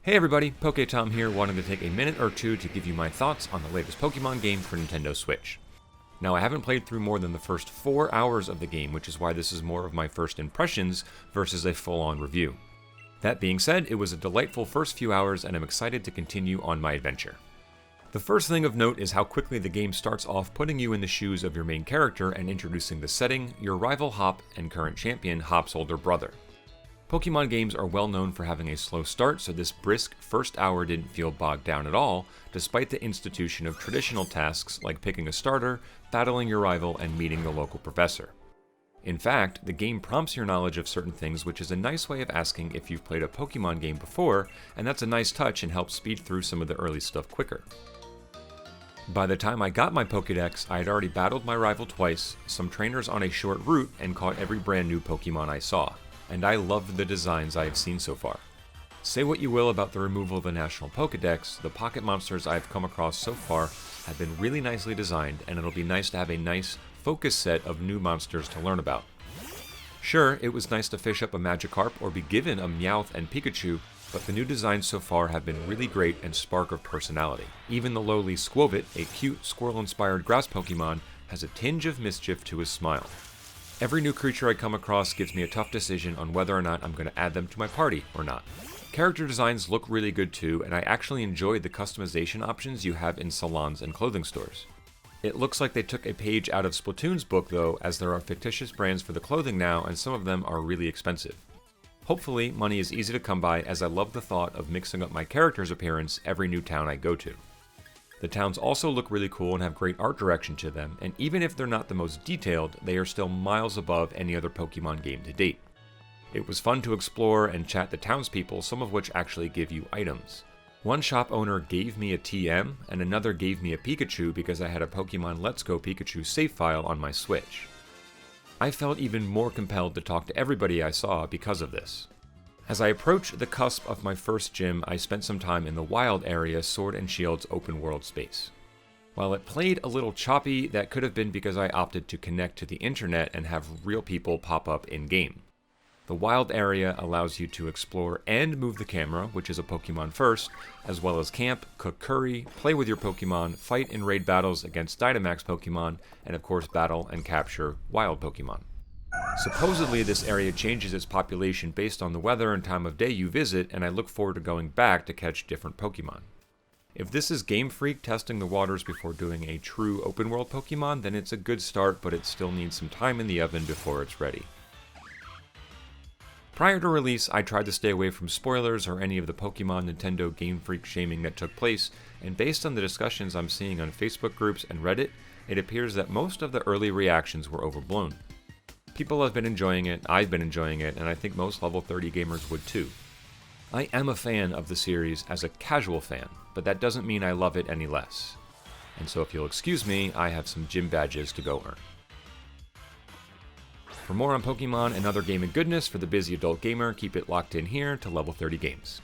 Hey everybody, PokeTom here, wanting to take a minute or two to give you my thoughts on the latest Pokemon game for Nintendo Switch. Now, I haven't played through more than the first 4 hours of the game, which is why this is more of my first impressions versus a full-on review. That being said, it was a delightful first few hours and I'm excited to continue on my adventure. The first thing of note is how quickly the game starts off putting you in the shoes of your main character and introducing the setting, your rival Hop, and current champion Hop's older brother. Pokemon games are well known for having a slow start, so this brisk first hour didn't feel bogged down at all, despite the institution of traditional tasks like picking a starter, battling your rival, and meeting the local professor. In fact, the game prompts your knowledge of certain things, which is a nice way of asking if you've played a Pokemon game before, and that's a nice touch and helps speed through some of the early stuff quicker. By the time I got my Pokédex, I had already battled my rival twice, some trainers on a short route, and caught every brand new Pokemon I saw. And I loved the designs I have seen so far. Say what you will about the removal of the National Pokédex, the Pocket Monsters I have come across so far have been really nicely designed, and it'll be nice to have a nice, focused set of new monsters to learn about. Sure, it was nice to fish up a Magikarp or be given a Meowth and Pikachu, but the new designs so far have been really great and spark of personality. Even the lowly Skwovet, a cute, squirrel-inspired grass Pokemon, has a tinge of mischief to his smile. Every new creature I come across gives me a tough decision on whether or not I'm going to add them to my party or not. Character designs look really good too, and I actually enjoyed the customization options you have in salons and clothing stores. It looks like they took a page out of Splatoon's book though, as there are fictitious brands for the clothing now and some of them are really expensive. Hopefully, money is easy to come by, as I love the thought of mixing up my character's appearance every new town I go to. The towns also look really cool and have great art direction to them, and even if they're not the most detailed, they are still miles above any other Pokemon game to date. It was fun to explore and chat the townspeople, some of which actually give you items. One shop owner gave me a TM, and another gave me a Pikachu because I had a Pokemon Let's Go Pikachu save file on my Switch. I felt even more compelled to talk to everybody I saw because of this. As I approached the cusp of my first gym, I spent some time in the Wild area, Sword and Shield's open world space. While it played a little choppy, that could have been because I opted to connect to the internet and have real people pop up in-game. The Wild area allows you to explore and move the camera, which is a Pokemon first, as well as camp, cook curry, play with your Pokemon, fight in raid battles against Dynamax Pokemon, and of course battle and capture wild Pokemon. Supposedly, this area changes its population based on the weather and time of day you visit, and I look forward to going back to catch different Pokemon. If this is Game Freak testing the waters before doing a true open-world Pokemon, then it's a good start, but it still needs some time in the oven before it's ready. Prior to release, I tried to stay away from spoilers or any of the Pokemon Nintendo Game Freak shaming that took place, and based on the discussions I'm seeing on Facebook groups and Reddit, it appears that most of the early reactions were overblown. People have been enjoying it, I've been enjoying it, and I think most level 30 gamers would too. I am a fan of the series as a casual fan, but that doesn't mean I love it any less. And so if you'll excuse me, I have some gym badges to go earn. For more on Pokemon and other gaming goodness for the busy adult gamer, keep it locked in here to Level 30 Games.